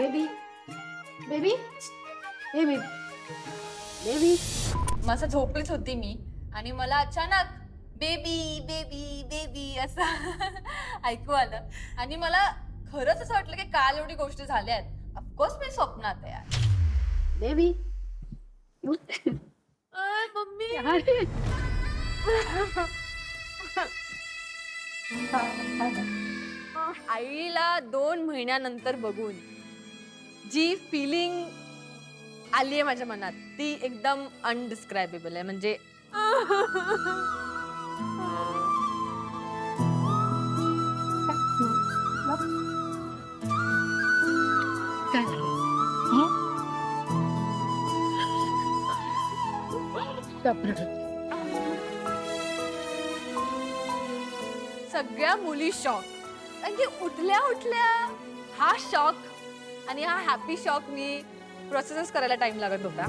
Baby baby baby baby. मस्त झोपलीच होती मी आणि मला अचानक बेबी बेबी बेबी असं ऐकू आलं आणि मला खरंच असं वाटलं की काल एवढी गोष्टी झाल्या आहेत. ऑफकोर्स मी स्वप्नात आहे यार. बेबी मम्मी आईला 2 महिन्यानंतर बघून जी फिलिंग आली आहे माझ्या मनात ती एकदम अनडिस्क्रायबेबल आहे. म्हणजे काय झालं? हं? बापरे. सगळ्या मुली शॉक. कारण की उठल्या उठल्या हा शॉक आणि हा हॅपी शॉक मी प्रोसेस करायला टाइम लागत होता.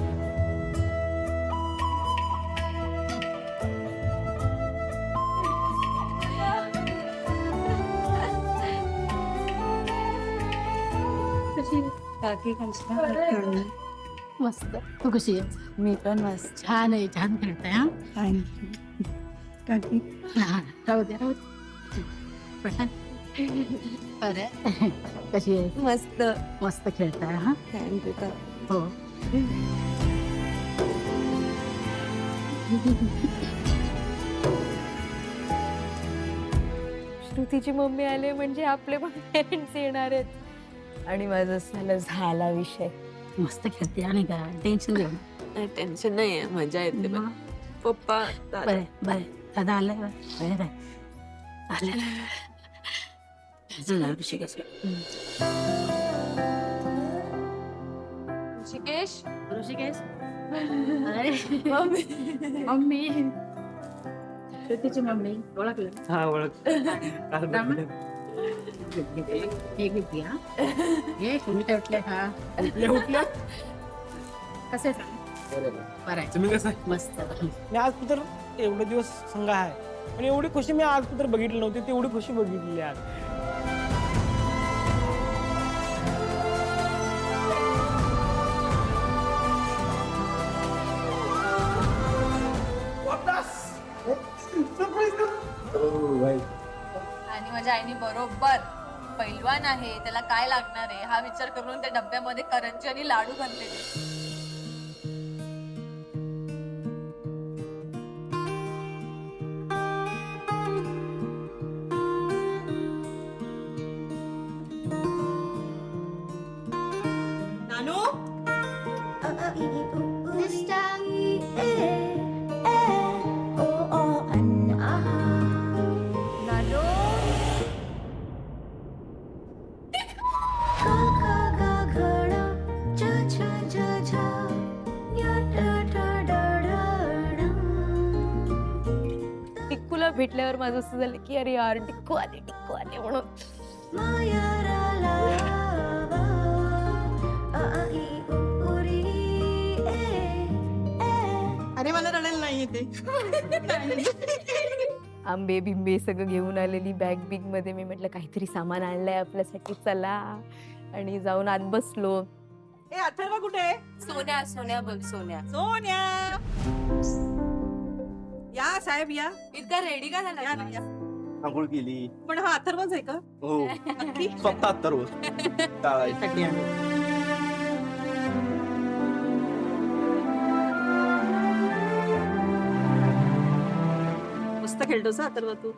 काकी कशी मस्त. तू कशी आहेस? मी पण मस्त. छान आहे. छान खेळताय. हा थँक्यू काकी. हा, राहू दे राहू दे. पण बरं कशी आहे? मस्त. मस्त खेळताय. हा थँक्यू का. हो. श्रुतीची मम्मी आले म्हणजे आपले पण पेरेंट्स येणार आहेत आणि माझं झाला विषय. मस्त खेळते आणि का टेन्शन घेऊ नका. टेन्शन नाही आहे, मजा येते. मग. पप्पा बरं बरं दादा आलाय. बरं आलाय. झालं ऋषिकेश. ऋषिकेश ऋषिकेश अरे मम्मी श्रुतीची मम्मी ओळखलं. हा ओळख. हे घेतली. हा हे तुम्ही काय उठले. हा उठलं कसे बरं आहे. तुम्ही कसं आहे? मस्त. मी आज तर एवढे दिवस संघ आहे आणि एवढी खुशी मी आज तर बघितली नव्हती. तेवढी खुशी बघितली आज. आणि माझ्या आईने बरोबर पैलवान आहे त्याला काय लागणार आहे हा विचार करून त्या डब्यामध्ये करंजी आणि लाडू घातलेले. नानू नानू टिक्कूला भेटल्यावर माझं असं झालं की अरे यार टिक्कू आले म्हणून. अरे मला रडायला नाही येते. आंबे बिंबे सगळं घेऊन आलेली बॅग बिग मध्ये. मी म्हटलं काहीतरी सामान आणलंय आपल्यासाठी, चला. आणि जाऊन आत बसलो. ए अथर्व कुठे आहे? सोन्या सोन्या बघ सोन्या. सोन्या या साहेब या. इतका रेडी का या झाला? ना, या. आंघोळ केली. पण हा अथर्वच आहे का? हो नक्की? स्वतः तर साठी आणलं. मस्त खेळतोस हा अथर्व तू.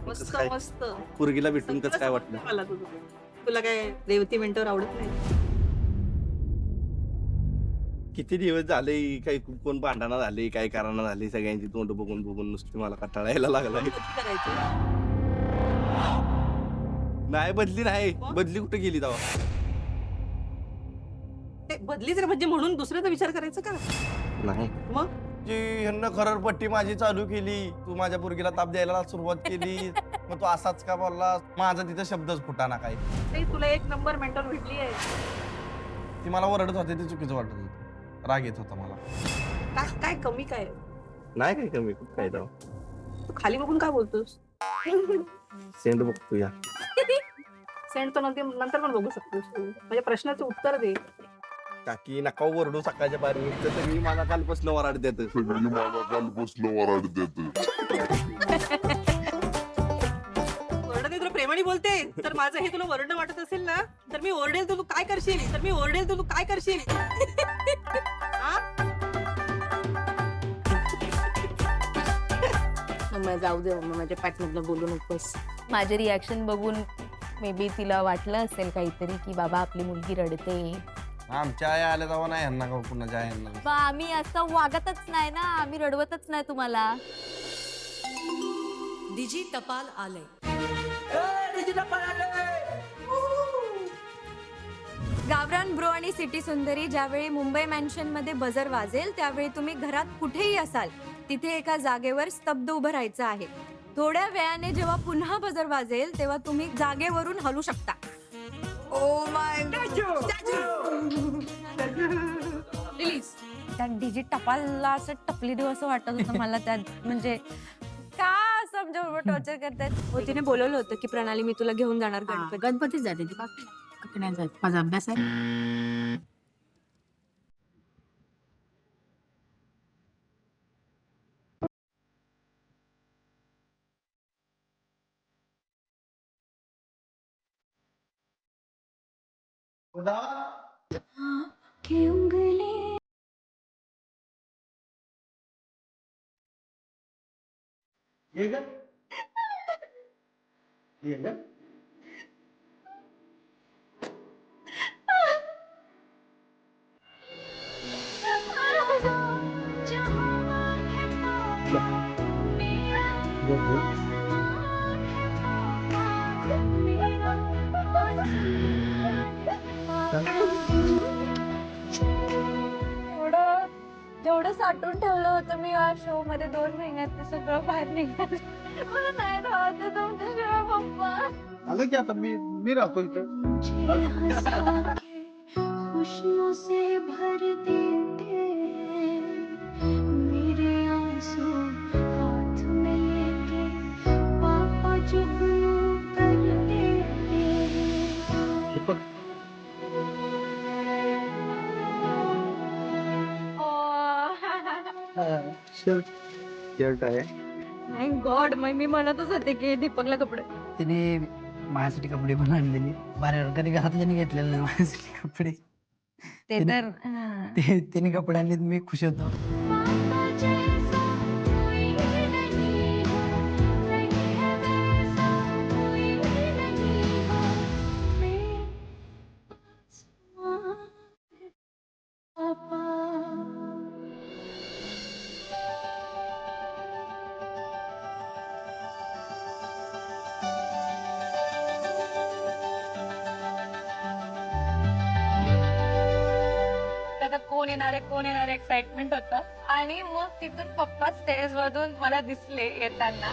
मस्त काय? मस्त. पोरगीला भेटून कसं काय सगळं वाटलं? मला तुला काय रेवती मिनिटावर आवडत नाही? किती दिवस झाले काही कोण भांडणं झाले काय कारण झाले सगळ्यांची तोंड बघून बघून नुसती मला कंटाळा यायला लागलाय. कधी करायचं? नाही बदली नाही. बदली कुठे गेली तेव्हा? ते बदलीच रे म्हणजे म्हणून दुसऱ्याचा विचार करायचा का? नाही मग जी ह्यांना खरडपट्टी माझी चालू केली. तू माझ्या पोरगीला ताप द्यायला सुरुवात केली. मग तू असाच का बोलला? माझा तिथं शब्दच फुटाना काय. ते तुला एक नंबर मेंटल भेटली आहे. ती मला ओरडत होते ते चुकीचं वाटत होतं. राग येत होता मला. काय काय कमी काय? नाही काय कमी खूप काय तेव्हा. तू खाली बघून काय बोलतोस? सेंड बघतो या. सेंड तर नंतर पण बघू शकतोस तू. म्हणजे प्रश्नाचं उत्तर दे. काकी नका ओरडू सकाळच्या पारी तसं मी मला कालपासून वराड देत ओरडते तुला प्रेमाने बोलते तर माझं हे तुला वरडणं वाटत असेल ना तर मी ओरडेल तर तू काय करशील हा? मग जाऊ दे मग माझ्या पाठमधलं बोलू नकोस. माझे रिॲक्शन बघून मे बी तिला वाटलं असेल काहीतरी की बाबा आपली मुलगी रडते. आमच्या आई आल्या तेव्हा नाही यांना का कुणाच्या यांना बा आम्ही असं वागतच नाही ना, आम्ही रडवतच नाही तुम्हाला. डिजी टपाल आलंय. गावरान ब्रो आणि सिटी सुंदरी ज्यावेळी मुंबई मॅन्शन मध्ये बजर वाजेल त्यावेळी तुम्ही घरात कुठेही असाल तिथे एका जागेवर स्तब्ध उभं राहायचं आहे. थोड्या वेळाने जेव्हा पुन्हा बजर वाजेल तेव्हा तुम्ही जागेवरून हलू शकता. Oh my please. त्या डिजिट टपालला असं टपली देऊ असं वाटत होतं मला त्यात. म्हणजे का असं आमच्या बरोबर टॉर्चर करतायत. हो तिने बोलवलं होतं की प्रणाली मी तुला घेऊन जाणार गणपती. गणपतीच जाते ती बाकी नाही जात. माझा अभ्यास आहे. जेवढं साठवून ठेवलं होतं मी या शो मध्ये 2 महिन्यात ते सगळं बाहेर निघालं. मला नाही राहत तुमच्याशिवाय पप्पा. आलं की आता मी राहतो इथं. खुशियों से भर देते मेरे आंसू हाथ में लेके पापा जुगनू करते शर्ट आहे. Thank God. मग मी म्हणतच होते की दीपकला कपडे. तिने माझ्यासाठी कपडे पण आणलेले. बऱ्यावर कधी घरातल्याने घेतलेले नाही माझ्यासाठी कपडे. ते तर तिने कपडे आणले मी खुश होतो. पापा जैसा कोई नहीं हो नहीं है वैसा कोई नहीं हो मेरे पास पापा. आता कोण येणार आहे एक्साइटमेंट होता. आणि मग तिथून पप्पा स्टेज मधून मला दिसले येताना.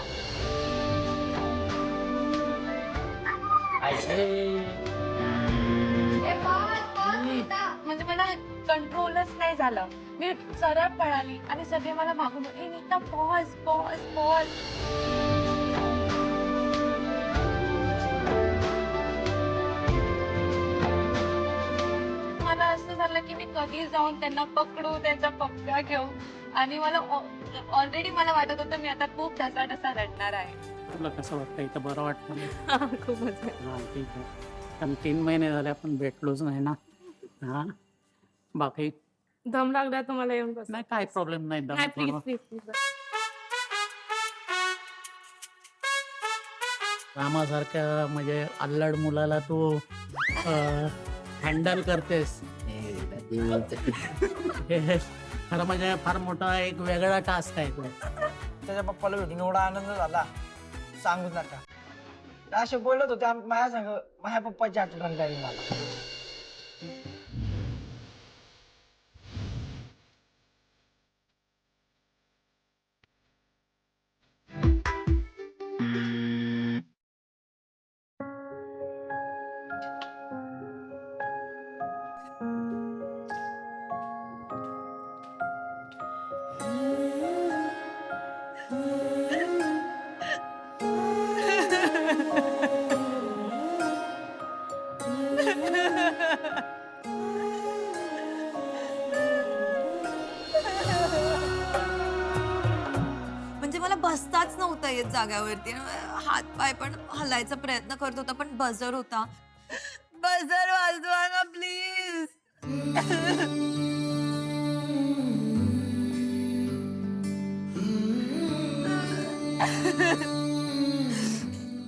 म्हणजे मला कंट्रोलच नाही झालं. मी सरळ पळाली आणि सगळे मला मागून नीता पॉज पॉज पॉज. मला असं झालं की मी कधी जाऊन त्यांना पकडू, त्यांचा पप्पा घेऊ. आणि मला ऑलरेडी मला वाटत होतं मी आता खूप ढसा रडणार आहे. तुला कसं वाटतं इथं बरं वाटतं ना? खूप मजा. हा ठीक आहे. कारण 3 महिने झाले आपण भेटलोच नाही ना. हा बाकी दम लागला तुम्हाला येऊन बस. नाही काय प्रॉब्लेम नाही. नाही प्लीज दम प्लीज. रामासारख्या म्हणजे अल्लड मुलाला तू हँडल करतेस हे खरं म्हणजे फार मोठा एक वेगळा टास्क आहे तो. त्याच्या पप्पाला भेटून एवढा आनंद झाला सांगूच नका. असे बोलत होते माझ्या संग माझ्या पप्पाची आठवण झाली मला. नव्हता येत जाग्यावरती. हात पाय पण हलायचा प्रयत्न करत होता, पण बजर होता. बजर वाजवा ना प्लीज.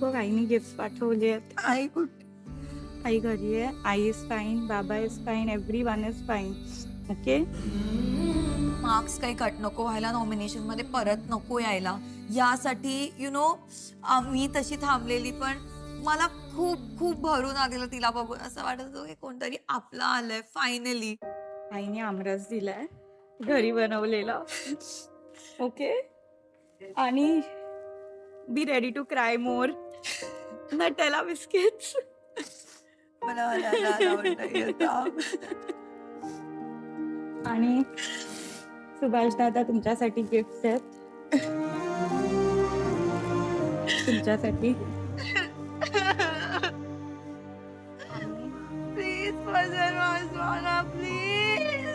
बघ आईने गिफ्ट पाठवले आहेत. आई कुठे? आई घरी आहे. आई इज फाईन, बाबा is fine, every one is fine. Okay. Marks काही कट नको व्हायला, नॉमिनेशन मध्ये परत नको यायला, यासाठी यु नो मी तशी थांबलेली, पण मला खूप खूप भरून आलेलं तिला बघून. असं वाटत होतं की कोणतरी आपलं आलंय फायनली. आईने आमरस दिलाय, घरी बनवलेला. ओके. आणि be ready to cry more. Nutella biscuits. मला आणि सुभाष दादा तुमच्यासाठी गिफ्ट आहेत. तुमच्यासाठी. प्लीज बजर वाजवा ना प्लीज.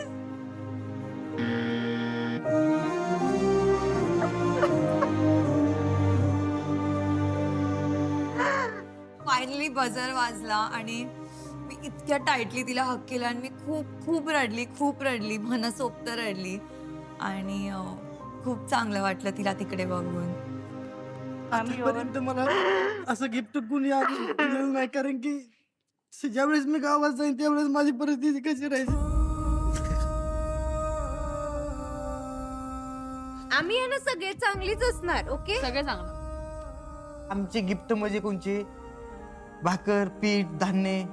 फायनली बजर वाजला आणि मी इतक्या टाईटली तिला हक केला आणि मी खूप रडली मनसोक्त रडली. आणि खूप चांगलं वाटलं तिला तिकडे बघून. आतापर्यंत मला असं गिफ्ट कुणी दिलेलं नाही, कारण की ज्यावेळेस मी गावात जाईन त्यावेळेस माझी परिस्थिती कशी राहायची. आम्ही आहे ना सगळे चांगलीच असणार. ओके. सगळे चांगलं. आमची गिफ्ट म्हणजे कोणची? भाकर, पीठ, धान्य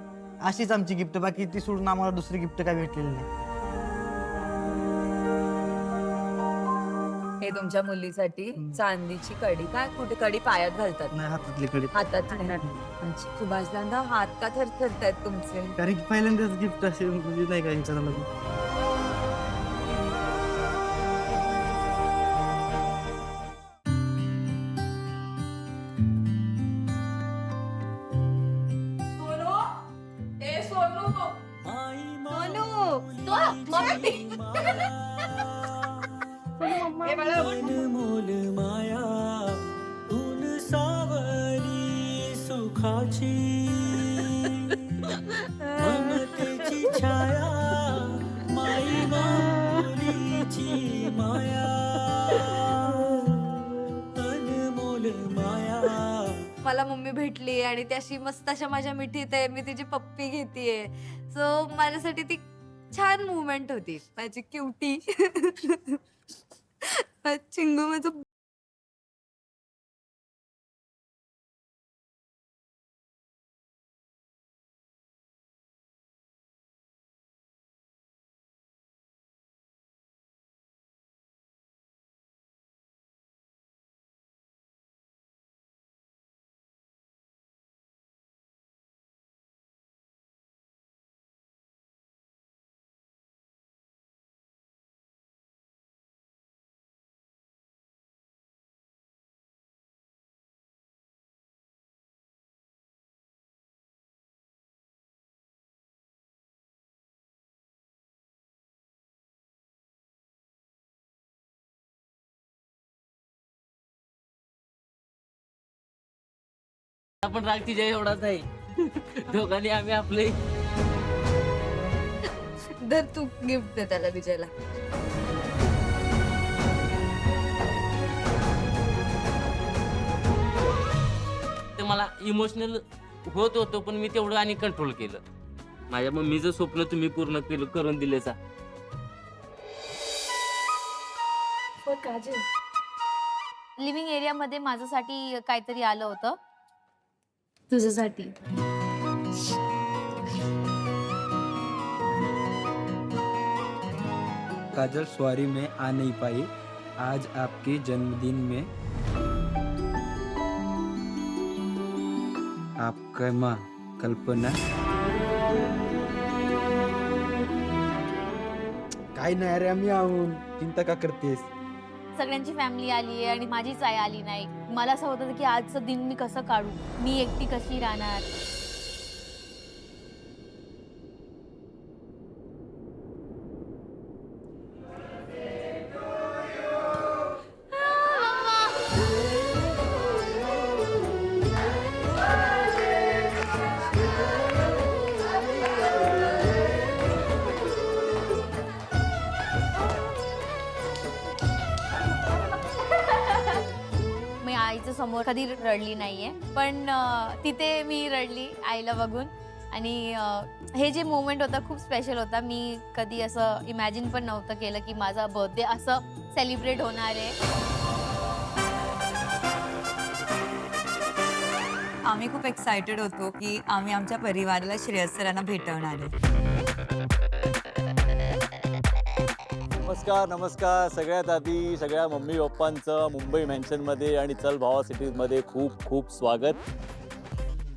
अशीच आमची गिफ्ट. बाकी ती सोडून आम्हाला दुसरी गिफ्ट काय भेटलेली नाही. हे तुमच्या मुलीसाठी चांदीची कडी. काय कुठे कडी पायात घालतात? नाही, हातातली कडे. हातात. सुभाष दादा हात का थरथरतायत तुमचे? कारण की पहिल्यांदाच गिफ्ट असे म्हणजे नाही का विचारायला. अनमोल माया ऊन सावली सुखाची ममतेची छाया माई माऊलीची माया अनमोल माया. मला मम्मी भेटली आणि त्याशी मस्त अशा माझ्या मिठीत आहे. मी तिची पप्पी घेतीये. सो माझ्यासाठी ती छान मुवमेंट होती. माझी क्युटी चिंगू माझं. आपण राग तिच्या एवढाच आहे. दोघांनी आम्ही आपले. दर तू गिफ्ट दे त्याला विजयला. ते मला इमोशनल होत होतं, पण मी तेवढं आणि कंट्रोल केलं. माझ्या मम्मीचं स्वप्न तुम्ही पूर्ण केलं, करून दिलेचा. लिव्हिंग एरिया मध्ये माझ्यासाठी काहीतरी आलं होतं. तुझ्यासाठी. काजल सॉरी मैं आ नहीं पाई आज आपके जन्मदिन में. आपका माँ कल्पना. काही नाही रे, आम्ही आहोत. चिंता का करतेस? सगळ्यांची फॅमिली आली आहे आणि माझीच आई आली नाही. मला असं होतं की आजचं दिन मी कसं काढू, मी एकटी कशी राहणार. समोर कधी रडली नाहीये, पण तिथे मी रडली आईला बघून. आणि हे जे मोमेंट होता खूप स्पेशल होता. मी कधी असं इमॅजिन पण नव्हतं केलं की माझा बर्थडे असं सेलिब्रेट होणार आहे. आम्ही खूप एक्सायटेड होतो की आम्ही आमच्या परिवाराला श्रेयस सरांना भेटवणार आहे. नमस्कार नमस्कार. सगळ्यात आधी सगळ्या मम्मी पप्पांचं मुंबई मॅन्शनमध्ये आणि चल भावा सिटीजमध्ये खूप खूप स्वागत.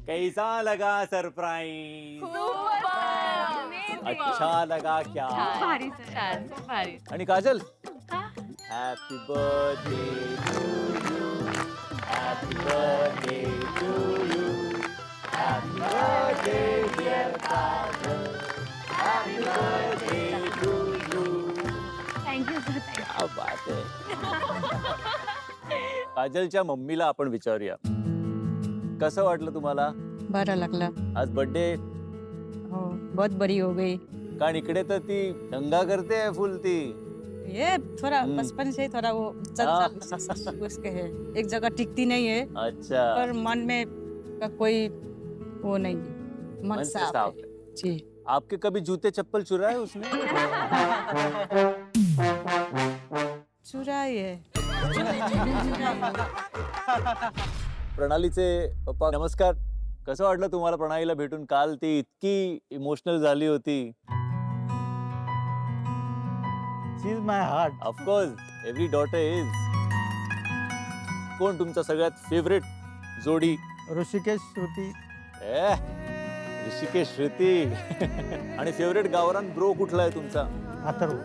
कैसा लगा सरप्राईज? अच्छा लगा क्या? आणि Kajal, happy birthday to you, happy birthday to you, happy birthday dear Kajal, happy birthday to you. Thank you sir. क्या बात आहे. काजलच्या मम्मीला आपण विचारूया, कसं वाटलं तुम्हाला? बरं लागलं. आज बर्थडे हो, बहुत बरी हो गई. कारण इकडे तर ती दंगा करते है फुल ती. ये थोड़ा हम्म। बचपन से ही थोड़ा वो हाँ। उसके है, एक जगह टिकती नहीं है, अच्छा, पर मन में का कोई वो नहीं है, मन मन से साफ साफ है. है. जी. आपके कभी जूते चप्पल चुराए उसने? चुराई है. प्रणालीचे पप्पा नमस्कार. कसं वाटलं तुम्हाला प्रणालीला भेटून? काल ती इतकी इमोशनल झाली होती. She is my heart. Of course every daughter is. कोण तुमचा सगळ्यात फेवरेट जोडी? ऋषिकेश श्रुती. ऋषिकेश श्रुती. आणि फेवरेट गावरान ब्रो कुठला आहे तुमचा? अथर्व.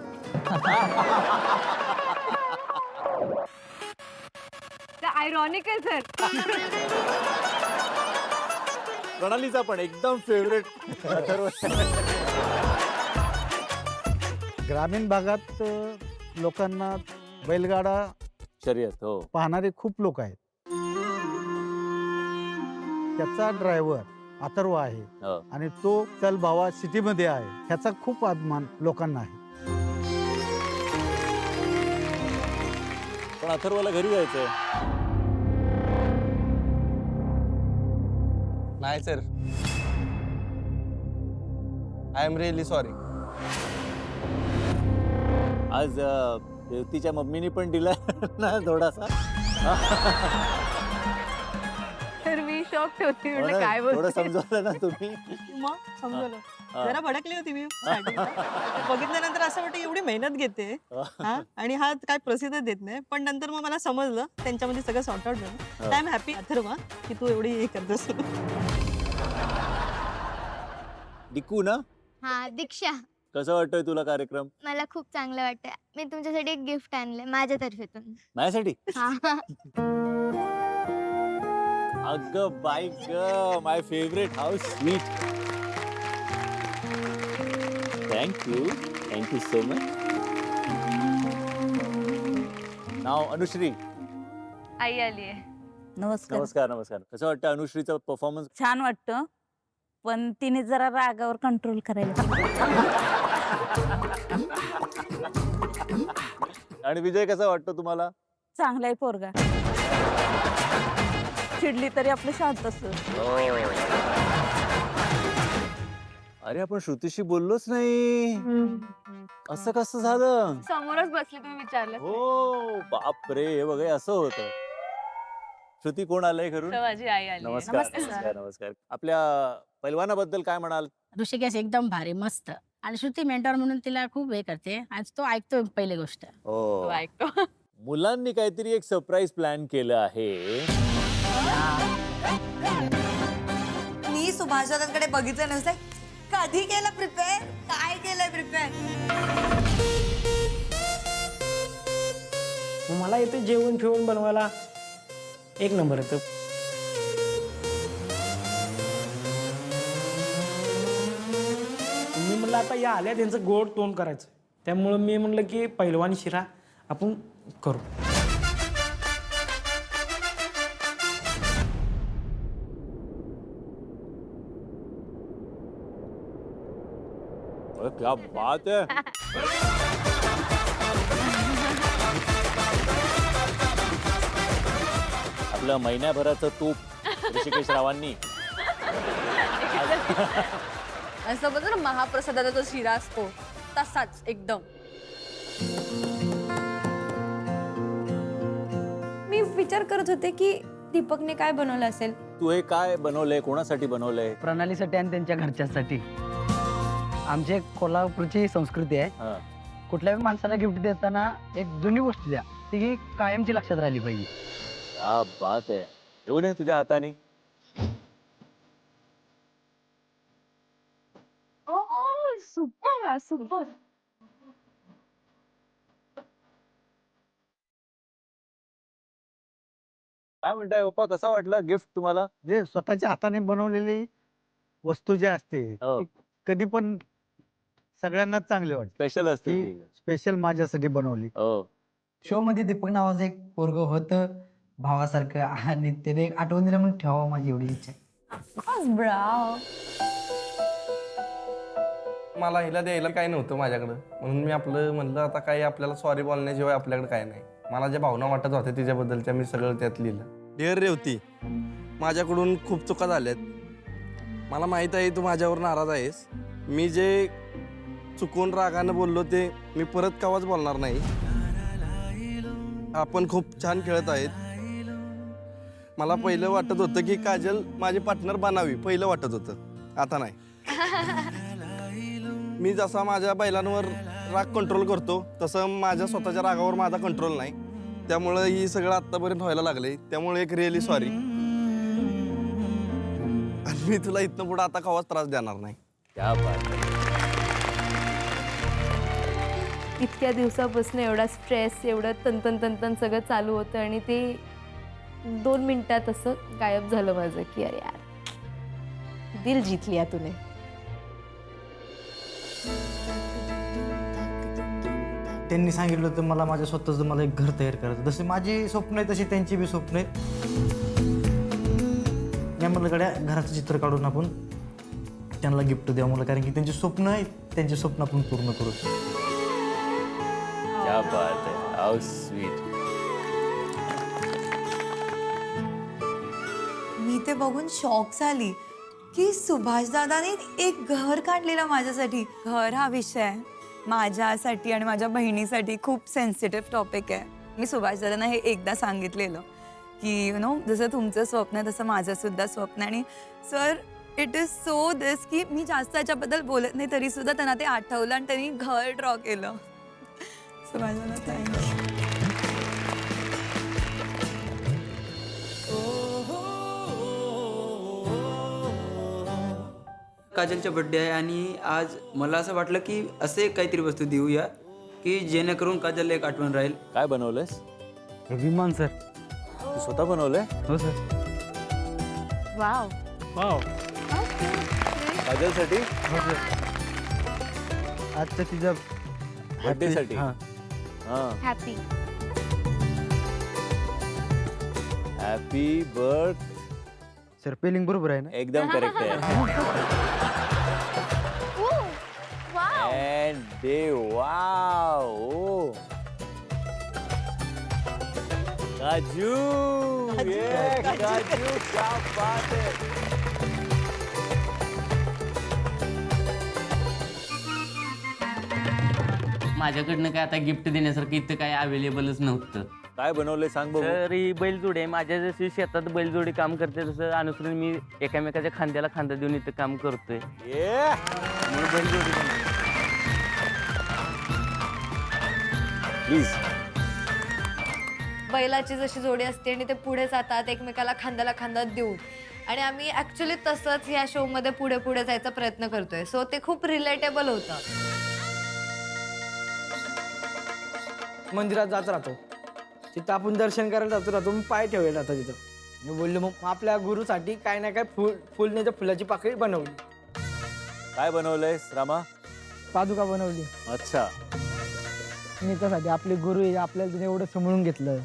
Ironical sir. प्रणालीचा पण एकदम फेवरेट अथर्व. ग्रामीण भागात लोकांना बैलगाडा शर्यत हो पाहणारे खूप लोक आहेत. त्याचा ड्रायव्हर अथर्व आहे हो. आणि तो चल भावा सिटीमध्ये आहे. ह्याचा खूप अभिमान लोकांना आहे. पण अथर्वला घरी जायचंय. नाही sir, I am really sorry. आज देवतीच्या मम्मीनी पण दिला ना थोडासा. तर मी शॉक होती, हो म्हटलं ना? काय थोडं बोलते. समजवलं ना तुम्ही? मग समजलं. हा. जरा भडकली होती मी starting ला. ते बघितल्यानंतर असं वाटतं एवढी मेहनत घेते हा, आणि हा काय प्रसिद्ध देत नाही. पण नंतर मग मला समजलं त्यांच्यामध्ये सगळं सॉर्ट आउट झालं. हा. आय एम हॅपी अथर्व की तू एवढी हे करतोस. डिकू ना, हा दीक्षा, कसं वाटतोय तुला कार्यक्रम? मला खूप चांगलं वाटतं. मी तुमच्यासाठी एक गिफ्ट आणलंय माझ्यातर्फेतून. माझ्यासाठी? हा. अगं बाई ग, my favourite. How sweet. Thank you so much. नाव अनुश्री. आई आली आहे. नमस्कार. नमस्कार नमस्कार. कसं वाटतं अनुश्रीचा परफॉर्मन्स? छान वाटतं, पण तिने जरा रागावर कंट्रोल करायला. आणि विजय कसा वाटतो तुम्हाला? चांगला आहे पोरगा. चिडली तरी आपलं शांत असतं. अरे आपण श्रुतीशी बोललोच नाही. असं कसं झालं? समोरच बसले, तुम्ही विचारलं. हो बापरे, हे बघ हे असं होतं. श्रुती कोण आलंय घरून? माझी आई आली. नमस्कार नमस्कार नमस्कार. आपल्या पैलवानाबद्दल काय म्हणाल? ऋषिकेश एकदम भारी, मस्त. आणि श्रुती मेंटॉर म्हणून तिला खूप हे करते आणि तो ऐकतो पहिली गोष्ट. हो, ऐकतो. मुलांनी काहीतरी एक सरप्राईज प्लॅन केलं आहे. मी सुभाषदादांकडे बघितलं नसतं. कधी केलं प्रिपेअर? काय केलंय प्रिपेअर? मला येतं जेवण फिवण बनवायला एक नंबर येतं. मी म्हणलं आता या आल्या त्यांचं गोड तोंड करायचं, त्यामुळं मी म्हणलं की पैलवान शिरा आपण करू. अरे क्या बात है. आपलं महिन्याभराचं तूप ऋषिकेश रावांनी असं बोलतो ना महाप्रसादाचा जो शिरा असतो तसाच एकदम. मी विचार करत होते की दीपकने काय बनवलं असेल. तू हे काय बनवलंय, कोणासाठी बनवलंय? प्रणालीसाठी आणि त्यांच्या घरच्यासाठी. आमची एक कोल्हापूरची संस्कृती आहे, हा. कुठल्याही माणसाला गिफ्ट देताना एक जुनी गोष्ट द्या, ती कायमची लक्षात राहिली पाहिजे. क्या बात आहे. घेऊन ये तुझ्या हाताने. Super super. काय म्हणताय पप्पा, कसा वाटला गिफ्ट तुम्हाला? जे स्वतःच्या हाताने बनवलेली वस्तू जी असते हो. ती कधी पण सगळ्यांनाच चांगली वाटते. स्पेशल असते ती ती. स्पेशल माझ्यासाठी बनवली. हो. शो मध्ये दीपक नावाचं एक पोरग होतं भावासारखं, आणि त्याने एक आठवण दिलं म्हणून ठेवावं, माझी एवढी इच्छा आहे. मला हिला द्यायला काय नव्हतं माझ्याकडं, म्हणून मी आपलं म्हणलं आता काय आपल्याला सॉरी बोलण्याशिवाय आपल्याकडे काय नाही. मला ज्या भावना वाटत होत्या तिच्याबद्दलच्या मी सगळं त्यात लिहिलं. डिअर रेवती, माझ्याकडून खूप चुका झाल्यात. मला माहीत आहे तू माझ्यावर नाराज आहेस. मी जे चुकून रागानं बोललो ते मी परत कवाच बोलणार नाही. आपण खूप छान खेळत आहेत. मला पहिलं वाटत होतं की काजल माझी पार्टनर बनावी, पहिलं वाटत होतं, आता नाही. मी जसा माझ्या बैलांवर राग कंट्रोल करतो तसं माझ्या स्वतःच्या रागावर माझा कंट्रोल नाही. त्यामुळं ही सगळं आत्तापर्यंत व्हायला लागले. त्यामुळे एक रिअली सॉरी. आणि मी तुला इथनं पुढे आता कवाच त्रास देणार नाही. क्या बात आहे. इतक्या दिवसापासून एवढा स्ट्रेस, एवढं तंतन तंतन सगळं चालू होतं आणि ते 2 मिनिटात असं गायब झालं माझं की अरे यार, दिल जीत लिया तूने. त्यांनी सांगितलं होतं मला माझ्या स्वतःचं मला एक घर तयार करायचं. जशी माझी स्वप्न आहे तशी त्यांची बी स्वप्न आहेत. मी म्हणलं गड्या घराचं चित्र काढून आपण त्यांना गिफ्ट द्यावं मला, कारण की त्यांची स्वप्न आहेत, त्यांची स्वप्न आपण पूर्ण करू. क्या बात आहे. How sweet. मी ते बघून शॉक झाली की सुभाषदादाने एक घर काढलेलं माझ्यासाठी. घर हा विषय माझ्यासाठी आणि माझ्या बहिणीसाठी खूप सेन्सिटिव्ह टॉपिक आहे. मी सुभाषदादांना हे एकदा सांगितलेलं की यु नो जसं तुमचं स्वप्न आहे तसं माझं सुद्धा स्वप्न आहे. आणि sir it is so this की मी जास्त याच्याबद्दल बोलत नाही तरी सुद्धा त्यांना ते आठवलं आणि त्यांनी घर ड्रॉ केलं. सुभाषदादा थँक्यू. काजलचा बर्थडे आहे आणि आज मला असं वाटलं की असे काहीतरी वस्तू देऊया की जेणेकरून काजलला एक आठवण राहील. काय बनवलंयस? विमान सर. तू स्वतः बनवलंय? हो सर. वाव. काजलसाठी? हो सर. आजच्या तिच्या बर्थडे साठी? हां. हॅपी. Happy birth. सर पेलिंग बरोबर आहे ना? एकदम करेक्ट आहे. And they wow. काजू. Yeah, काजू क्या बात है. माझ्याकडनं काय आता गिफ्ट देण्यासारखं इथं काय अवेलेबलच नव्हतं. काय बनवलंय सांग बघू. तर ही बैलजोडी आहे. माझ्या जशी शेतात बैलजोडी काम करते तसं अनुसरून मी एकामेकाच्या खांद्याला खांदा देऊन इथं काम करतोय. म्हणून बैलजोडी बनवली. प्लीज. बैलाची जशी जोडी असते आणि ते पुढे जातात एकमेकाला खांद्याला खांदा देऊन, आणि आम्ही ऍक्च्युली तसंच ह्या शो मध्ये पुढे पुढे जायचा प्रयत्न करतोय. सो ते खूप रिलेटेबल होतं. मंदिरात जात राहतो, तिथं आपण दर्शन करायला जातो राहतो, मी पाय ठेवले राहतो तिथं. मी बोललो मग आपल्या गुरुसाठी काय ना काय फुल नाही तर फुलाची पाकळी बनवली. काय बनवलंयस रामा? पादुका बनवली. अच्छा. मी त्यासाठी आपले गुरु आहे, आपल्याला तिने एवढं समजून घेतलं.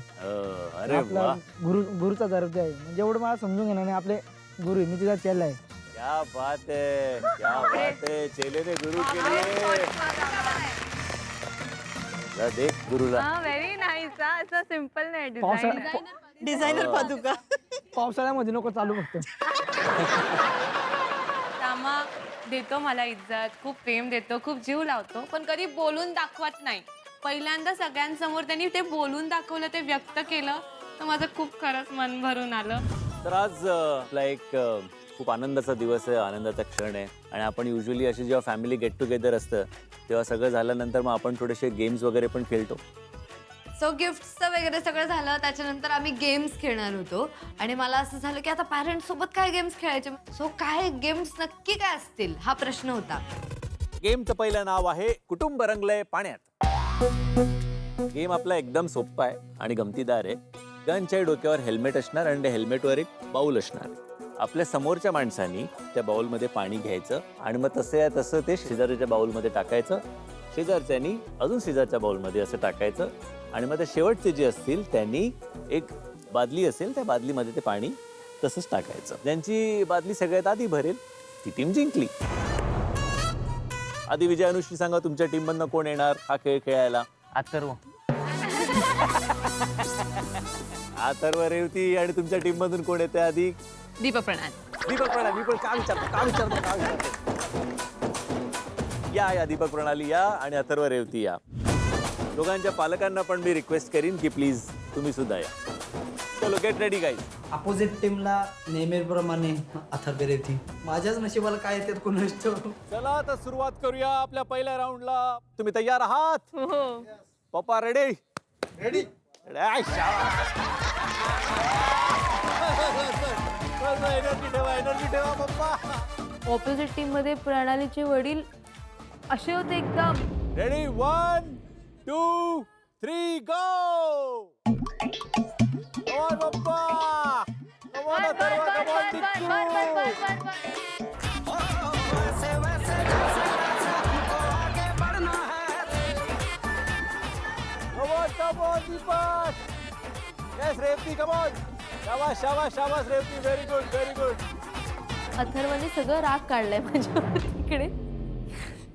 अरे आपला वाह. गुरुचा दर्जा आहे, म्हणजे एवढं मला समजून घेणार नाही. आपले गुरु आहे, मी तिचा चेला आहे. क्या बात है, क्या बात है. चेले ने गुरु के लिए. देख गुरुला. Very nice. असं सिम्पल नाही पावसाळ्यात डिझाईन. डिझायनर पादुका. पावसाळ्यामध्ये नको चालू फक्त. तामा देतो मला इज्जत, खूप प्रेम देतो, खूप जीव लावतो, पण कधी बोलून दाखवत नाही. पहिल्यांदा सगळ्यांसमोर त्यांनी ते बोलून दाखवलं, ते व्यक्त केलं, तर माझं खूप खरंच मन भरून आलं. तर आज आपला एक खूप आनंदाचा दिवस आहे, आनंदाचा क्षण आहे. आणि आपण युजली अशी जेव्हा फॅमिली गेट टुगेदर असतं तेव्हा सगळं झाल्यानंतर मग आपण थोडेसे गेम्स वगैरे पण खेळतो. सो गिफ्टचं वगैरे सगळं झालं, त्याच्यानंतर आम्ही गेम्स खेळणार होतो आणि मला असं झालं की आता पॅरेंट्स सोबत काय गेम्स खेळायचे. सो काय गेम्स नक्की काय असतील हा प्रश्न होता. गेमचं पहिलं नाव आहे कुटुंब रंगलंय पाण्यात. गेम आपला एकदम सोप्पा आहे आणि गमतीदार आहे. गनच्या डोक्यावर हेल्मेट असणार आणि हेल्मेटवर एक बाऊल असणार. आपल्या समोरच्या माणसांनी त्या बाऊलमध्ये पाणी घ्यायचं आणि मग तसं ते शेजारीच्या बाऊलमध्ये टाकायचं. शेजारच्यानी अजून शेजारच्या बाऊलमध्ये असं टाकायचं आणि मग ते शेवटचे जे असतील त्यांनी एक बादली असेल त्या बादलीमध्ये ते पाणी तसंच टाकायचं. ज्यांची बादली सगळ्यात आधी भरेल ती टीम जिंकली. आधी विजय अनुश्री सांगा तुमच्या टीम मधनं कोण येणार हा खेळ खेळायला. अथर्व. अथर्व, रेवती. आणि तुमच्या टीम मधून कोण येते आधी. दीपक प्रणाल. दीपक प्रणाली. मी पण काय विचारतो या दीपक प्रणाली या आणि अथर्व रेवती या. दोघांच्या पालकांना पण मी रिक्वेस्ट करीन की प्लीज तुम्ही सुद्धा या. चलो गेट रेडी गाईज. अपोजिट टीमला नेहमीप्रमाणे अथर्व रेवती. माझ्याच नशिबाला काय येतात कोणाच ठाऊक. चला तर सुरुवात करूया आपल्या पहिल्या राऊंडला. तुम्ही तयार आहात. पप्पा रेडी. रेडी. एनर्जी ठेवा पप्पा. ऑपोजिट टीम मध्ये प्रणालीचे वडील असे होते एकदम. रेडी 1 2 3 गो. कमॉन पप्पा. Come on Atharva. Come on Tikku. Come on, Deepak. Yes, Revti, come on. शाबाश शाबाश शाबाश Revati. Very good very good. अथर्वने सगळं राग काढलाय माझ्यावर. तिकडे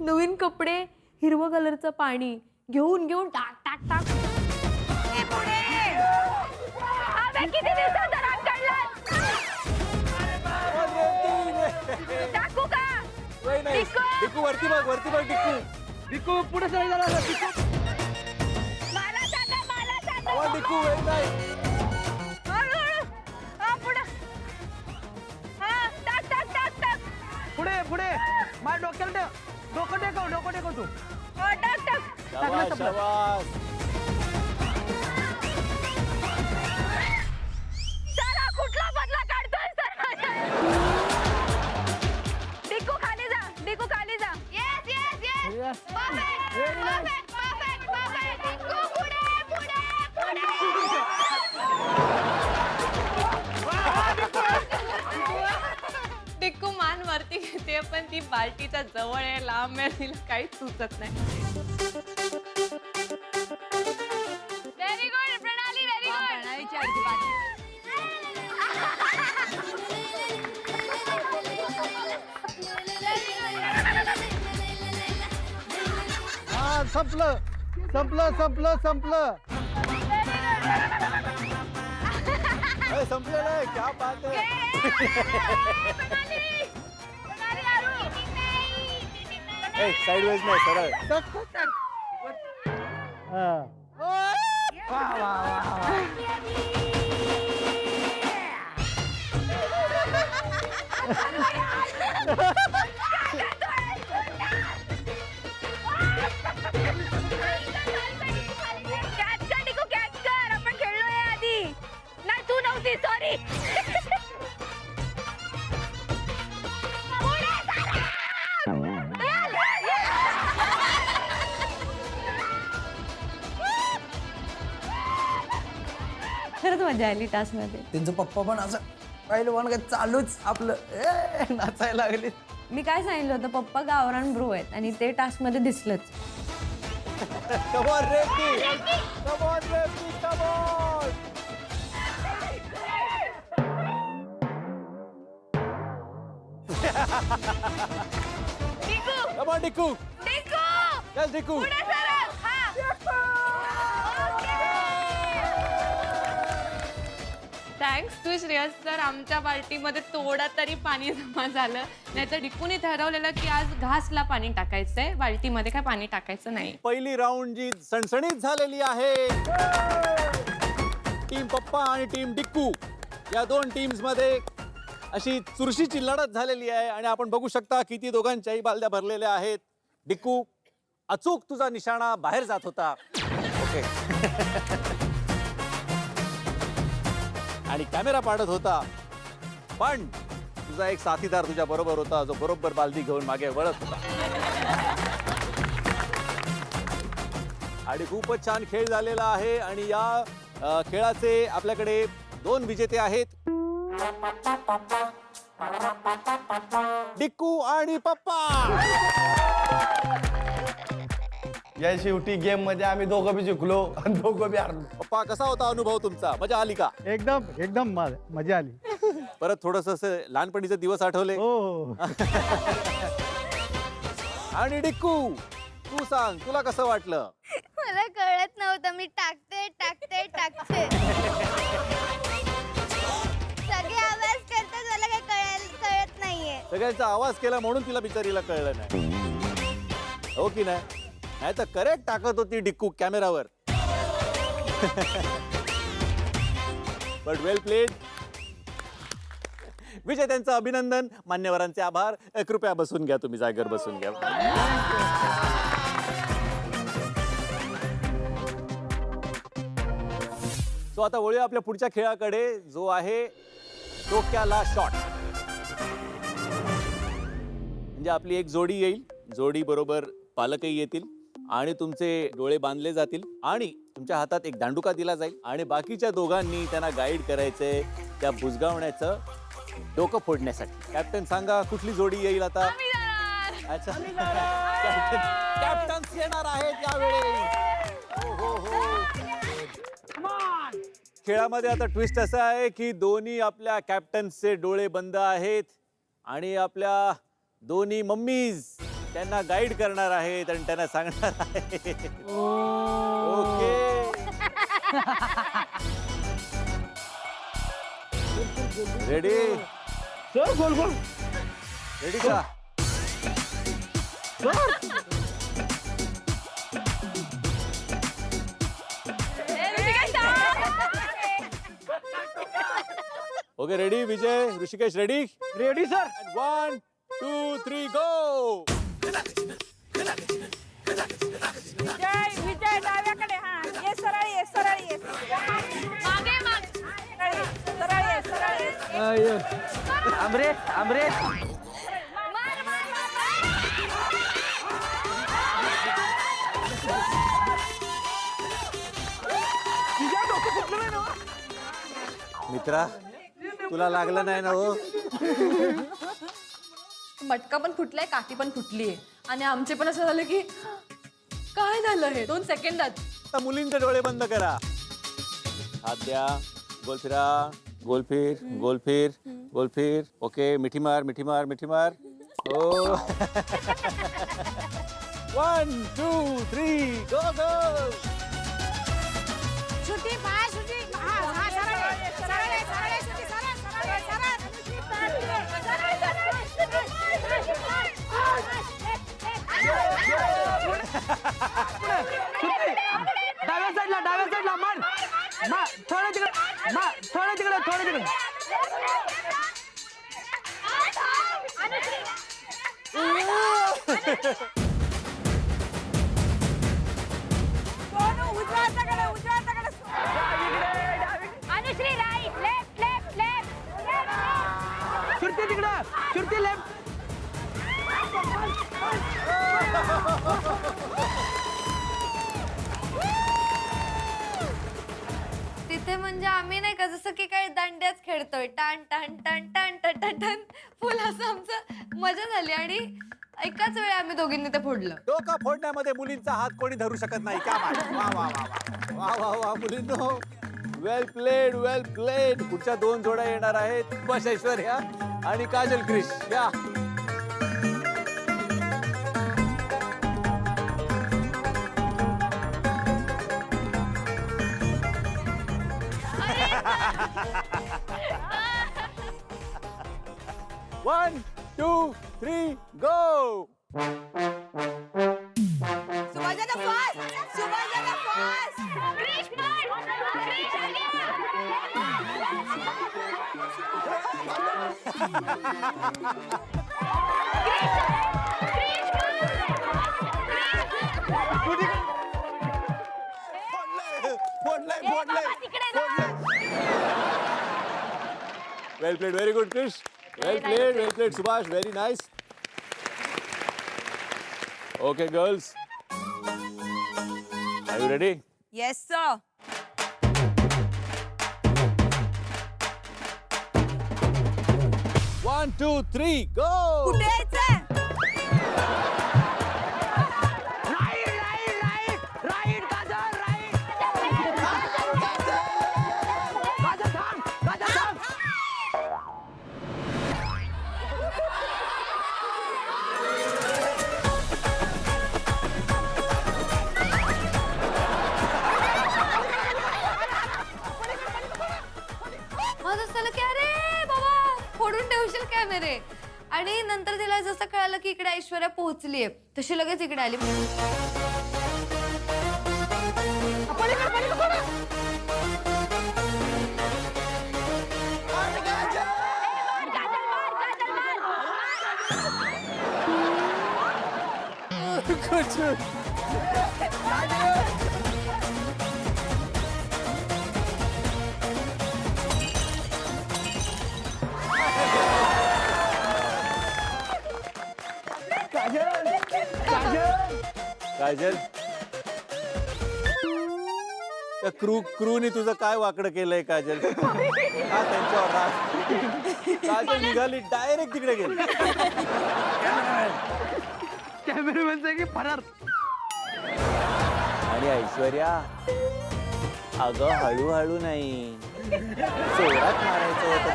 नवीन कपडे, हिरवं कलरचं पाणी घेऊन घेऊन टाक टाक टाक. किती दिवसाचा राग काढलाय. टाकू का. डिक्कू वरती बघ डिक्कू. डिक्कू पुढे चला जरा. डिक्कू डिक्कू व्हेरी नाईस. पुढे पुढे. माझ्या डोक्याला डोकं टेकव तू. शाबाश शाबाश. कुठला बदला काढतोय सर. डिक्कू खाली जा. डिक्कू खाली जा. Yes yes yes. Perfect perfect perfect. Dikku पुढे पुढे पुढे. डिक्कू मान वरती घेते पण ती बाल्टीच्या जवळ आहे, लांब आहे, तिला काहीच सुचत नाही. व्हेरी गुड प्रणाली. Very good. प्रणालीची अर्धी बाजू. हा संपलं संपलं संपलं संपलं. संपलेलं आहे. क्या बात आहे. साइडवेज नाही सरळ. कॅच कर डिक्कू, कॅच कर. आपण खेळलोय आधी. नाही तू नव्हती. सॉरी. खरंच मजा आली टास्क मध्ये. त्यांचं पप्पा पण असं पाहिलं काय चालूच आपलं नाचायला लागले. मी काय सांगितलं होतं, पप्पा गावरान ब्रो आहेत आणि ते टास्क मध्ये दिसलंच. Come on, Revti. Come on, Revti. Come on. डिक्कू. Come on, Dicku. डिक्कू. Yes, Dicku. पुढे सरळ. हा. थँक्स टू श्रेयस सर, आमच्या पार्टीमध्ये थोडा तरी पाणी जमा झालं. नाहीतर डिक्कूने ठरवलेलं की आज घासला पाणी टाकायचंय, बाल्टीमध्ये काय पाणी टाकायचं नाही. पहिली राऊंड जी सणसणीत झालेली आहे, टीम पप्पा आणि टीम डिक्कू या दोन टीम्स मध्ये अशी चुरशीची लढत झालेली आहे. आणि आपण बघू शकता किती दोघांच्याही बालद्या भरलेल्या आहेत. डिक्कू, अचूक तुझा निशाणा बाहेर जात होता. ओके. आणि कॅमेरा पाडत होता, पण तुझा एक साथीदार तुझ्या बरोबर होता, जो बरोबर बालदी घेऊन मागे वळत होता. आणि खूपच छान खेळ झालेला आहे. आणि या खेळाचे आपल्याकडे 2 विजेते आहेत, डिक्कू आणि पप्पा. या शेवटी गेम मध्ये आम्ही दोघं बी जिंकलो आणि दोघं बी हारलो. पप्पा, कसा होता अनुभव तुमचा? मजा आली का? एकदम मजा आली. परत थोडस लहानपणीचे दिवस आठवले? हो. आणि डिक्कू, तू सांग, तुला कसं वाटलं? मला कळत नव्हतं, मी टाकते सगळे आवाज करतात, मला काय कळत नाहीये. सगळ्यांचा आवाज केला म्हणून तिला बिचारीला कळलं नाही, हो की नाही? नाही तर करेक्ट टाकत होती डिक्कू कॅमेरावर. But well played. विजेत्यांचं अभिनंदन, मान्यवरांचे आभार. कृपया बसून घ्या, तुम्ही जागेवर बसून घ्या. सो आता वळूया आपल्या पुढच्या खेळाकडे, जो आहे डोक्याला शॉट. म्हणजे आपली एक जोडी येईल, जोडी बरोबर पालकही येतील आणि तुमचे डोळे बांधले जातील आणि तुमच्या हातात एक दांडुका दिला जाईल आणि बाकीच्या दोघांनी त्यांना गाईड करायचंय त्या बुजगावण्याचं डोकं फोडण्यासाठी. कॅप्टन सांगा, कुठली जोडी येईल आता? अच्छा, कॅप्टन्स येणार आहेत यावेळी. हो. खेळामध्ये आता ट्विस्ट असा आहे की दोन्ही आपल्या कॅप्टन्सचे डोळे बंद आहेत आणि आपल्या दोन्ही मम्मीज त्यांना गाईड करणार आहेत आणि त्यांना सांगणार आहेत. ओके. रेडी? गोल रेडी का? Okay, ready? Vijay, Hrishikesh ready? Ready sir. 1 2 3 go. Vijay डाव्याकडे. हा, ये सरळ ये. सरळ ये. आमरेश मित्रा, तुला लागलं नाही ना? हो, मटका पण फुटलाय, काठी पण फुटलीये आणि आमचे पण असं झालं की काय झालं हे 2 सेकंदात. आता मुलींचे डोळे बंद करा. हात द्या, गोल फिरा, गोल फिर. ओके, मिठी मार. ओ. 1 2 3 गो. सुटी. डाव्या साईडला मार. थोडं तिकडे. Anushree right, left. Surti left. तिथे म्हणजे आम्ही नाही का जसं की काही दांड्याच खेळतोय, टाण फुल असं आमचं मजा झाली आणि एकाच वेळी आम्ही दोघींनी ते फोडलं. डोका फोडण्यामध्ये मुलींचा हात कोणी धरू शकत नाही. क्या बात. वा मुलींनो, वेल प्लेड. पुढच्या 2 जोड्या येणार आहेत, बस ऐश्वर्या आणि काजल क्रिश. या. 3 गो. Well played, very good, Krish. Well played, Subhash, very nice. Okay, girls. Are you ready? Yes sir. 1 2 3 गो. कुठे यायचंय? माझं असं की अरे बाबा फोडून ठेवशील कॅमेरे. आणि नंतर तिला जसं कळालं की इकडे ऐश्वर्या पोहोचलीये तशी लगेच इकडे आली. काजल, त्या क्रूनी तुझं काय वाकडं केलंय काजल? का त्यांच्यावर राग? काजल निघाली डायरेक्ट तिकडे गेली. कॅमेरामॅनचा की फरार. आणि ऐश्वर्या, अगं हळूहळू नाही, जोरात मारायचं होतं.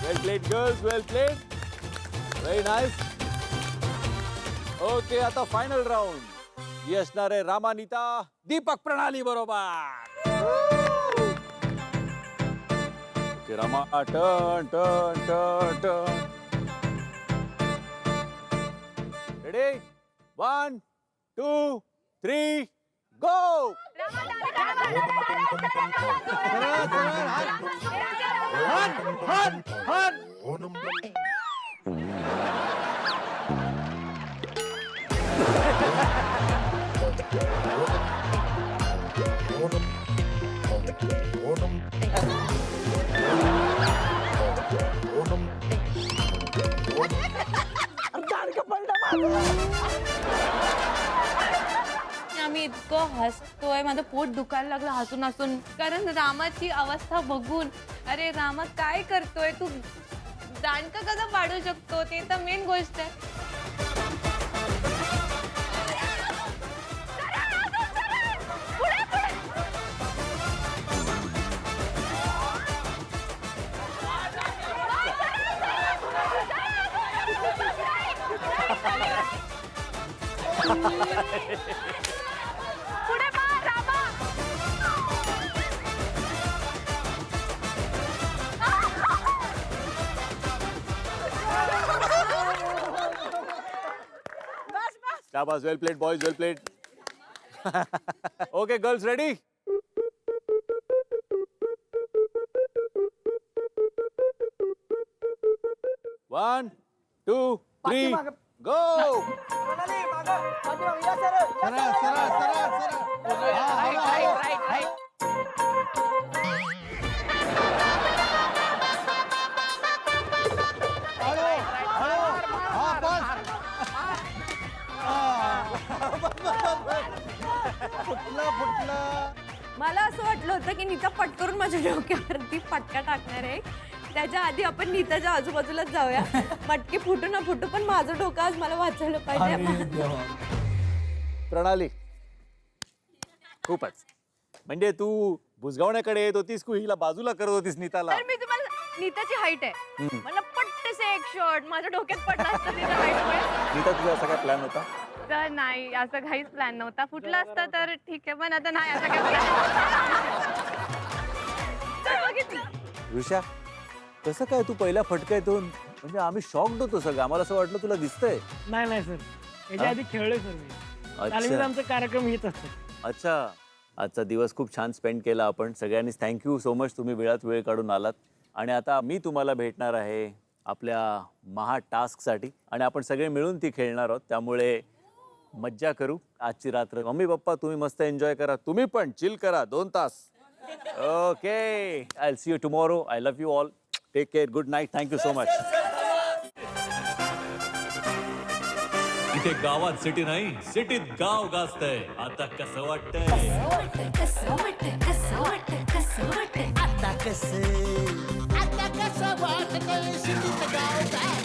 वेल प्लेड गर्ल्स, वेल प्लेड, व्हेरी नाईस. ओके, आता फायनल राऊंड. जी असणार आहे रामानिता दीपक प्रणाली बरोबर. Okay Rama, turn turn turn turn. Ready, 1 2 3 गो. आम्ही इतकं हसतोय, माझं पोट दुखायला लागलं हसून हसून. कारण रामाची अवस्था बघून अरे रामा काय करतोय तू, दांडका कसं पाडू शकतो ते तर मेन गोष्ट आहे. शाबाश, well played boys, well played. Okay girls, ready? One two three go. मला असं वाटलं होतं की नीता पटकरून माझ्या डोक्यावरती फटका टाकणार आहे. त्याच्या आधी आपण नीताच्या आजूबाजूलाच जाऊया. मटकी फुटू ना फुटू पण माझं डोकं आज मला वाचायला पाहिजे. प्रणाली, खूपच. म्हणजे तू बुजगावण्याकडे येत होतीस, तू हिला बाजूला करत होतीस नीताला. तर मी तुम्हाला नीताची हाईट आहे, मला पट्टसे एक शॉट माझ्या डोक्यात पडला असता तिच्या हाईटमुळे. नीता, तुझा असा काय प्लॅन होता? तर नाही, असं काहीच प्लॅन नव्हता. फुटला असता तर ठीक आहे, पण आता नाही असं काय प्लॅन. बघितलं ऋषा कसं काय तू पहिल्या फटक्यातून म्हणजे आम्ही शॉक्ड होतो सगळं आम्हाला असं वाटलं तुला दिसतंय नाही सर याच्या आधी खेळलोय सर मी तालमीत आमचा कार्यक्रम येत असतो अच्छा आजचा दिवस खूप छान स्पेंड केला आपण सगळ्यांनीच थँक्यू सो मच तुम्ही वेळात वेळ काढून आलात आणि आता मी तुम्हाला भेटणार आहे आपल्या महा टास्कसाठी आणि आपण सगळे मिळून ती खेळणार आहोत त्यामुळे मज्जा करू आजची रात्र मम्मी पप्पा तुम्ही मस्त एन्जॉय करा तुम्ही पण चिल करा 2 तास okay I see you tomorrow I love you all take care good night thank you so much इथे गावात सिटी नाही सिटीत गाव गाजतंय आता कसं वाटतंय आता कसं वाटतंय सिटीत गाव